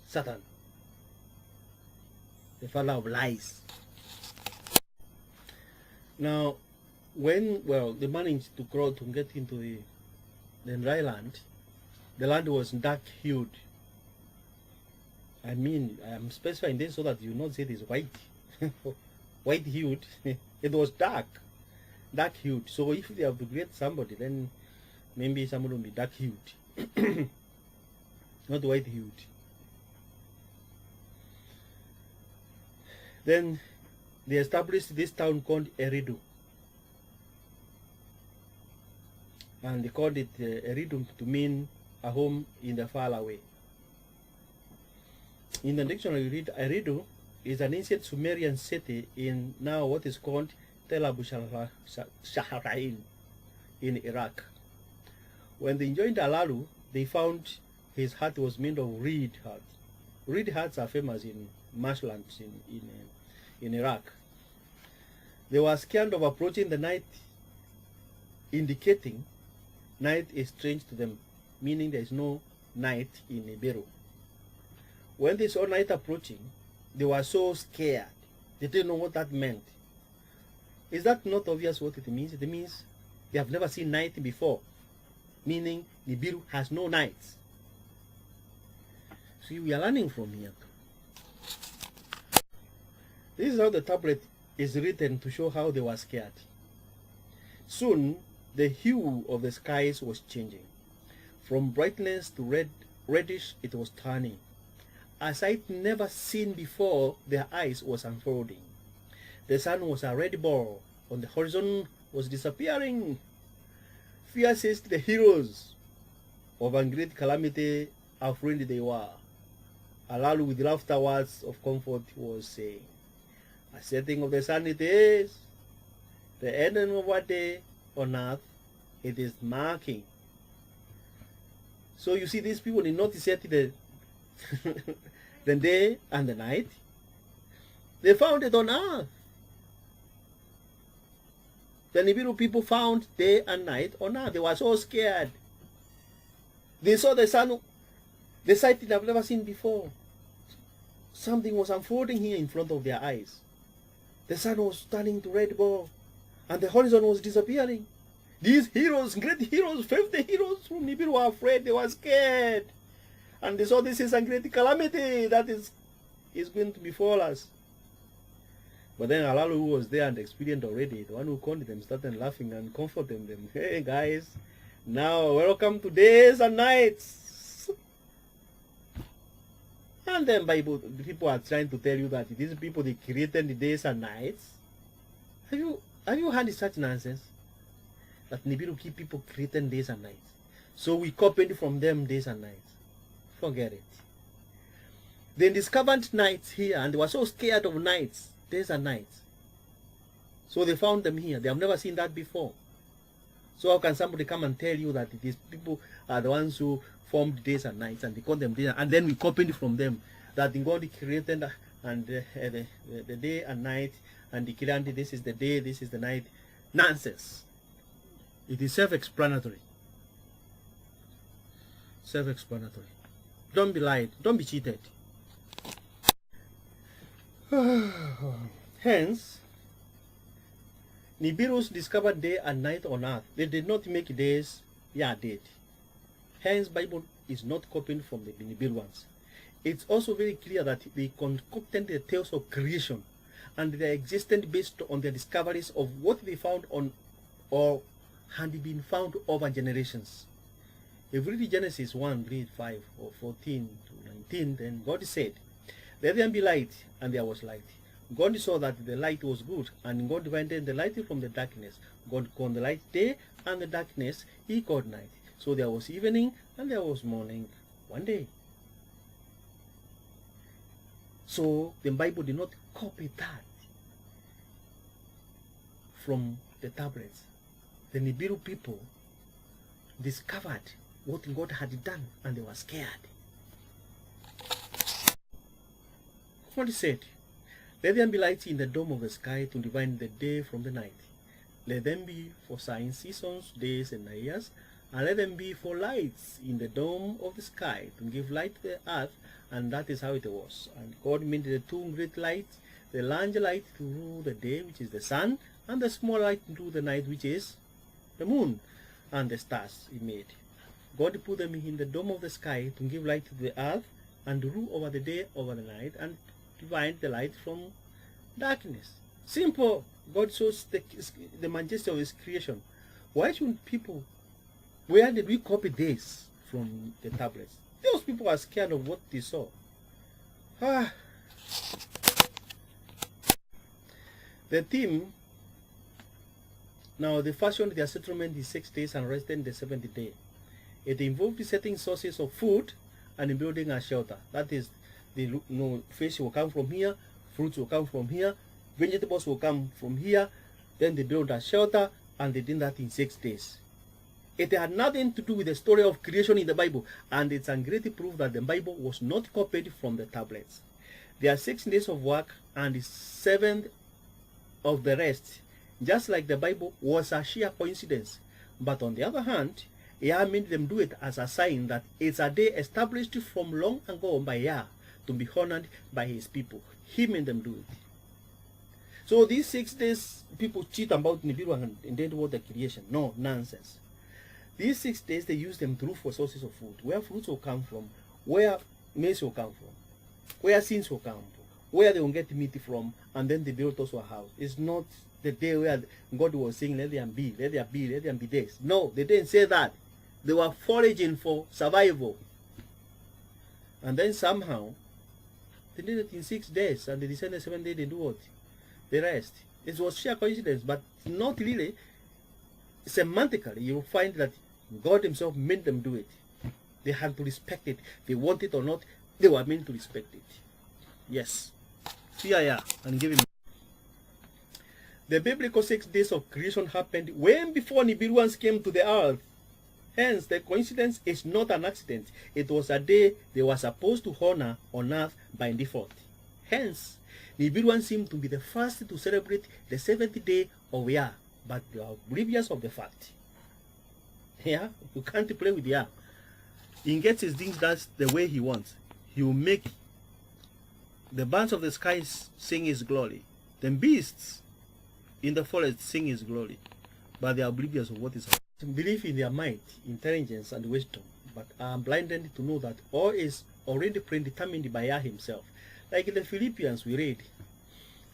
Satan, the father of lies. Now, when they managed to crawl to get into the dry land, the land was dark-hued. I mean, I am specifying this so that you not say it is white, white-hued. It was dark-hued. So if they have to create somebody, then maybe someone will be dark-hued, not white-hued. Then they established this town called Eridu. And they called it Eridu to mean a home in the far away. In the dictionary, you read Eridu is an ancient Sumerian city in now what is called Tel Abu Shahrain in Iraq. When they joined Alalu, they found his hut was made of reed huts. Reed huts are famous in marshlands in Iraq. They were scared of approaching the night, indicating night is strange to them, meaning there is no night in Nibiru. When they saw night approaching, they were so scared. They didn't know what that meant. Is that not obvious what it means? It means they have never seen night before, meaning Nibiru has no nights. See, we are learning from here. This is how the tablet is written to show how they were scared. Soon, the hue of the skies was changing. From brightness to reddish, it was turning. A sight never seen before, their eyes was unfolding. The sun was a red ball. On the horizon was disappearing. Fear seized the heroes of a great calamity, afraid they were. Alalu with laughter words of comfort was saying, a setting of the sun it is, the ending of a day on earth it is marking. So you see, these people did not set the the day and the night. They found it on earth. The Nibiru people found day and night on earth. They were so scared. They saw the sun, the sight they have never seen before. Something was unfolding here in front of their eyes. The sun was turning to red ball, and the horizon was disappearing. These heroes, great heroes, 50 heroes from Nibiru were afraid. They were scared. And they saw this is a great calamity that is going to befall us. But then Alalu, who was there and experienced already, the one who called them, started laughing and comforting them. Hey guys, now welcome to days and nights. And then people are trying to tell you that these people, they created the days and nights. Have you heard such nonsense? That Nibiru keep people creating days and nights. So we copied from them days and nights. Forget it. They discovered nights here, and they were so scared of nights, days and nights. So they found them here. They have never seen that before. So how can somebody come and tell you that these people are the ones who formed days and nights, and they call them days, and then we copied from them that God created and the day and night, and declared this is the day, this is the night. Nonsense. It is self-explanatory. Self-explanatory. Don't be lied. Don't be cheated. Hence, Nibirus discovered day and night on earth. They did not make days, Yah did. Hence, Bible is not copied from the Nibiruans. It's also very clear that they concocted the tales of creation, and they existed based on their discoveries of what they found on or had been found over generations. If we read Genesis 1, read 5 or 14 to 19, then God said, "Let there be light," and there was light. God saw that the light was good, and God divided the light from the darkness. God called the light day, and the darkness he called night. So there was evening, and there was morning one day. So the Bible did not copy that from the tablets. The Nibiru people discovered what God had done, and they were scared. God said, "Let there be light in the dome of the sky to divide the day from the night. Let them be for signs, seasons, days, and years, and let them be for lights in the dome of the sky to give light to the earth." And that is how it was. And God made the two great lights, the large light to rule the day, which is the sun, and the small light to rule the night, which is the moon, and the stars he made. God put them in the dome of the sky to give light to the earth, and to rule over the day, over the night, and divide the light from darkness. Simple. God shows the majesty of his creation. Why should people, where did we copy this from the tablets? Those people are scared of what they saw. The theme, now they fashioned their settlement in 6 days and rested the 7th day. It involved setting sources of food and building a shelter. That is, the fish will come from here, fruits will come from here, vegetables will come from here. Then they built a shelter, and they did that in 6 days. It had nothing to do with the story of creation in the Bible, and it's a great proof that the Bible was not copied from the tablets. There are 6 days of work, and the 7th of the rest, just like the Bible, was a sheer coincidence. But on the other hand, Yah made them do it as a sign that it's a day established from long ago by Yah to be honored by his people. He made them do it. So these 6 days, people cheat about Nibiru and invent what the creation. No, nonsense. These 6 days, they use them to look for sources of food, where fruits will come from, where maize will come from, where sins will come from, where they will get meat from, and then they build also a house. It's not the day where God was saying, "Let there be, let there be, let there be this." No, they didn't say that. They were foraging for survival. And then somehow, they did it in 6 days, and they descended 7 days, they do what? The rest. It was sheer coincidence, but not really. Semantically, you find that God himself made them do it. They had to respect it. They want it or not, they were meant to respect it. Yes. Fear Yah and give him. The biblical 6 days of creation happened way before Nibiruans came to the earth. Hence, the coincidence is not an accident. It was a day they were supposed to honor on earth by default. Hence, Nibiruans seem to be the first to celebrate the 7th day of Yah, but they are oblivious of the fact. Yeah, you can't play with Yah. He gets his things done the way he wants. He will make the birds of the skies sing his glory. The beasts in the forest sing his glory. But they are oblivious of what is happening. Believe in their might, intelligence, and wisdom, but are blinded to know that all is already predetermined by Yah himself. Like in the Philippians we read,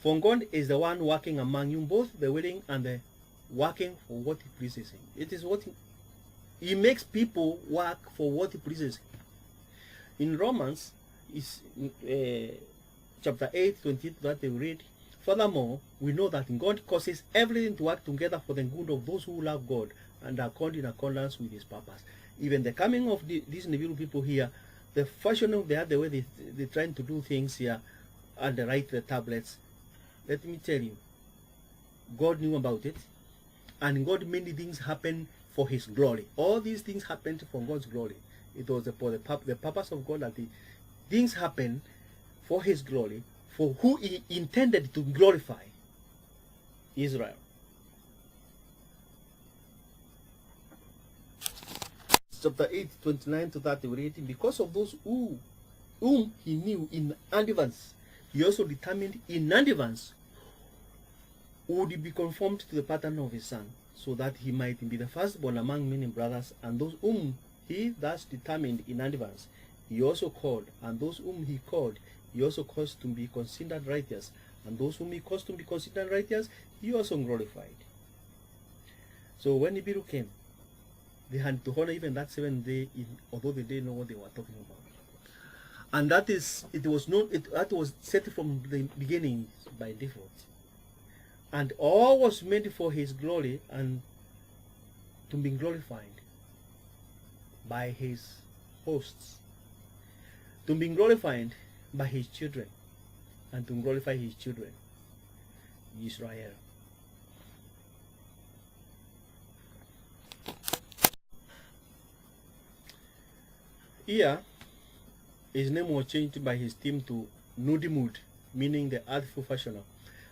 "For God is the one working among you, both the willing and the working for what he pleases him." It is what he makes people work for what he pleases him. In Romans, is chapter 8, 20, that they read, "Furthermore, we know that God causes everything to work together for the good of those who love God and are called in accordance with his purpose." Even the coming of these Nibiru people here, the fashion of the way they're trying to do things here and they write the tablets, let me tell you, God knew about it, and God made things happen for his glory. All these things happened for God's glory. It was for the purpose of God that the things happen for his glory, for who he intended to glorify, Israel. Chapter 8, 29 to 30, we read, "Because of those whom he knew in advance, he also determined in advance who would be conformed to the pattern of his son, so that he might be the firstborn among many brothers. And those whom he thus determined in advance, he also called. And those whom he called, he also caused to be considered righteous. And those whom he caused to be considered righteous, he also glorified." So when Nibiru came, They had to honor even that 7th day, although they didn't know what they were talking about. And that is, it was not, that was set from the beginning by default. And all was made for his glory and to be glorified by his hosts, to be glorified by his children, and to glorify his children, Israel. Here, his name was changed by his team to Nudimud, meaning the artful fashioner.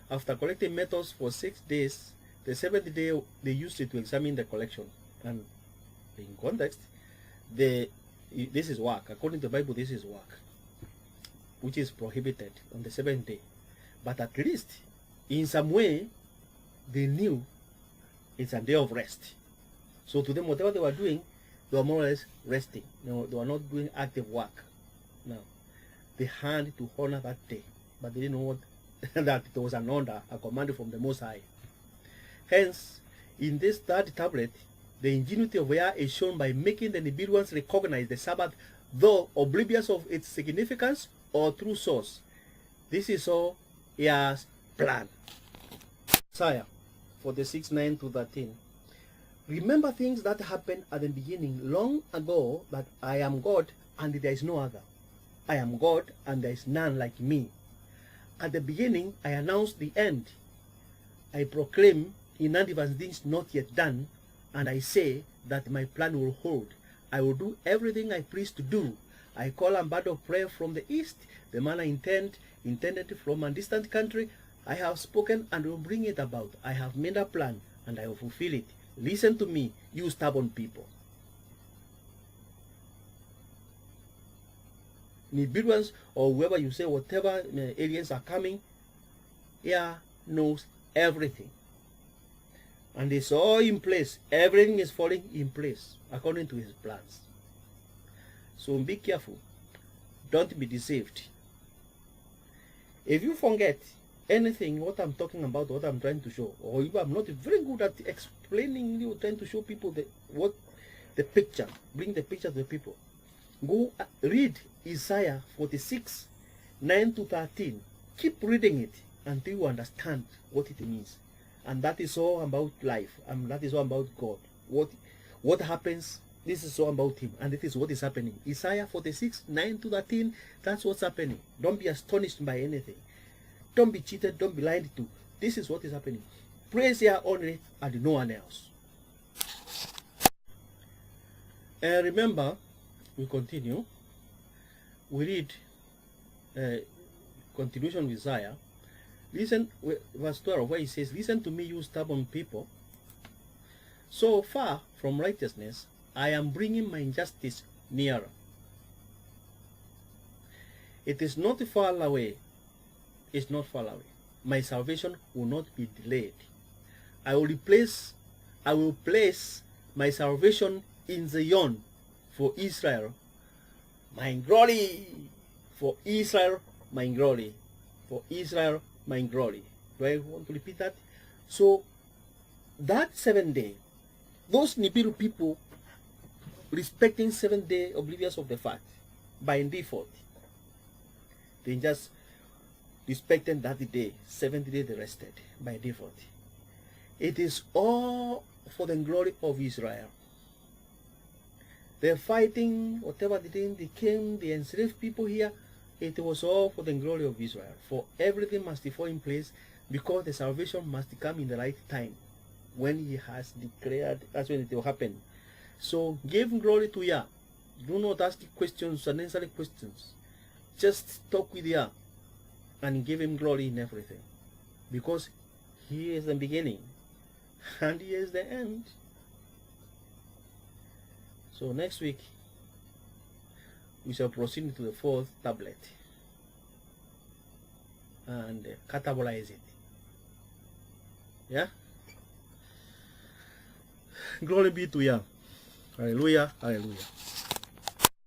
After collecting metals for 6 days, the 7th day they used it to examine the collection. And in context, this is work. According to the Bible, this is work, which is prohibited on the 7th day. But at least, in some way, they knew it's a day of rest. So to them, whatever they were doing, they were more or less resting. They were not doing active work. Now, they had to honor that day, but they didn't know what, that it was an order, a command from the Most High. Hence, in this 3rd tablet, the ingenuity of Yah is shown by making the Nibiruans recognize the Sabbath, though oblivious of its significance or true source. This is all Yah's plan. Isaiah 46:9 to 13. Remember things that happened at the beginning, long ago, that I am God and there is no other. I am God and there is none like me. At the beginning, I announced the end. I proclaim in advance things not yet done, and I say that my plan will hold. I will do everything I please to do. I call a bird of prey from the east, the manner intended from a distant country. I have spoken and will bring it about. I have made a plan and I will fulfill it. Listen to me, you stubborn people. Nibiruans or whoever you say, whatever aliens are coming, Yah knows everything. And it's all in place. Everything is falling in place according to his plans. So be careful. Don't be deceived. If you forget anything, what I'm talking about, what I'm trying to show, or if I'm not very good at explaining, you trying to show people the picture, bring the picture to the people. Go read Isaiah 46:9 to 13. Keep reading it until you understand what it means. And that is all about life. And that is all about God. What happens, this is all about him. And it is what is happening. Isaiah 46:9 to 13, that's what's happening. Don't be astonished by anything. Don't be cheated, don't be lied to. This is what is happening. Praise Yah only and no one else. And remember, we continue. We read continuation with Isaiah. Listen, verse 12, where he says, listen to me, you stubborn people. So far from righteousness, I am bringing my justice nearer. It is not far away. It's not far away. My salvation will not be delayed. I will place my salvation in Zion for Israel, my glory. For Israel, my glory. For Israel, my glory. Do I want to repeat that? So, that 7th day, those Nibiru people respecting 7th day, oblivious of the fact, by default, they just respected that day, 7th day they rested, by default. It is all for the glory of Israel. They're fighting, whatever they did, they came, they enslaved people here. It was all for the glory of Israel. For everything must fall in place, because the salvation must come in the right time. When he has declared, that's when it will happen. So give glory to Yah. Do not ask questions, unnecessary questions. Just talk with Yah and give him glory in everything. Because he is the beginning and he is the end. So next week, we shall proceed to the 4th tablet and catabolize it. Yeah? Glory be to Yah. Hallelujah, hallelujah.